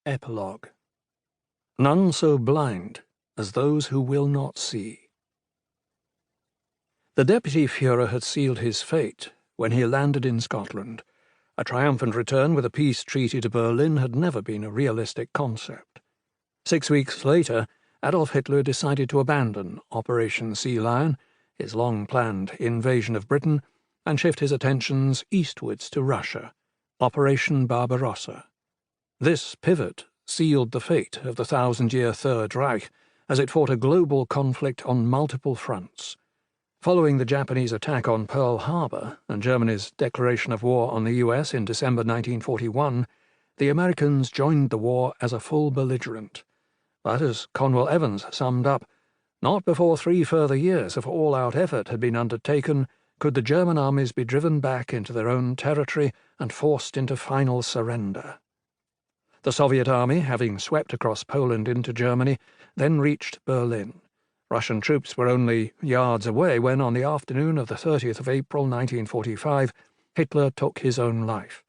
Epilogue. None so blind as those who will not see. The Deputy Führer had sealed his fate when he landed in Scotland. A triumphant return with a peace treaty to Berlin had never been a realistic concept. 6 weeks later, Adolf Hitler decided to abandon Operation Sea Lion, his long-planned invasion of Britain, and shift his attentions eastwards to Russia, Operation Barbarossa. This pivot sealed the fate of the thousand-year Third Reich as it fought a global conflict on multiple fronts. Following the Japanese attack on Pearl Harbor and Germany's declaration of war on the US in December 1941, the Americans joined the war as a full belligerent. But as Conwell Evans summed up, not before 3 further years of all-out effort had been undertaken could the German armies be driven back into their own territory and forced into final surrender. The Soviet army, having swept across Poland into Germany, then reached Berlin. Russian troops were only yards away when, on the afternoon of the 30th of April 1945, Hitler took his own life.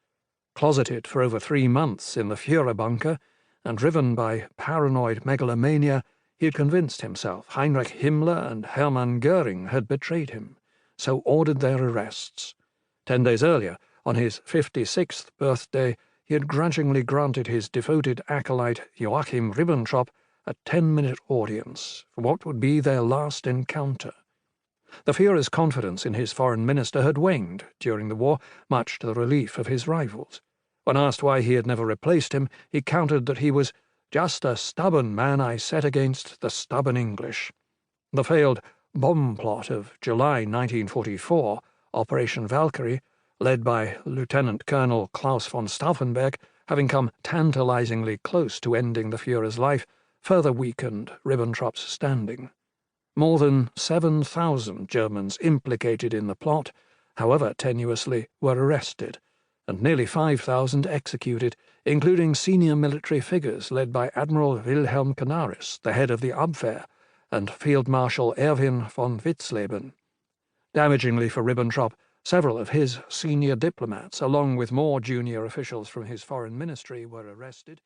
Closeted for over 3 months in the Führer bunker, and driven by paranoid megalomania, he had convinced himself Heinrich Himmler and Hermann Göring had betrayed him, so ordered their arrests. 10 days earlier, on his 56th birthday, he had grudgingly granted his devoted acolyte Joachim Ribbentrop a 10-minute audience for what would be their last encounter. The Führer's confidence in his foreign minister had waned during the war, much to the relief of his rivals. When asked why he had never replaced him, he countered that he was just a stubborn man I set against the stubborn English. The failed bomb plot of July 1944, Operation Valkyrie, led by Lieutenant Colonel Klaus von Stauffenberg, having come tantalizingly close to ending the Führer's life, further weakened Ribbentrop's standing. More than 7,000 Germans implicated in the plot, however tenuously, were arrested, and nearly 5,000 executed, including senior military figures led by Admiral Wilhelm Canaris, the head of the Abwehr, and Field Marshal Erwin von Witzleben. Damagingly for Ribbentrop, several of his senior diplomats, along with more junior officials from his foreign ministry, were arrested.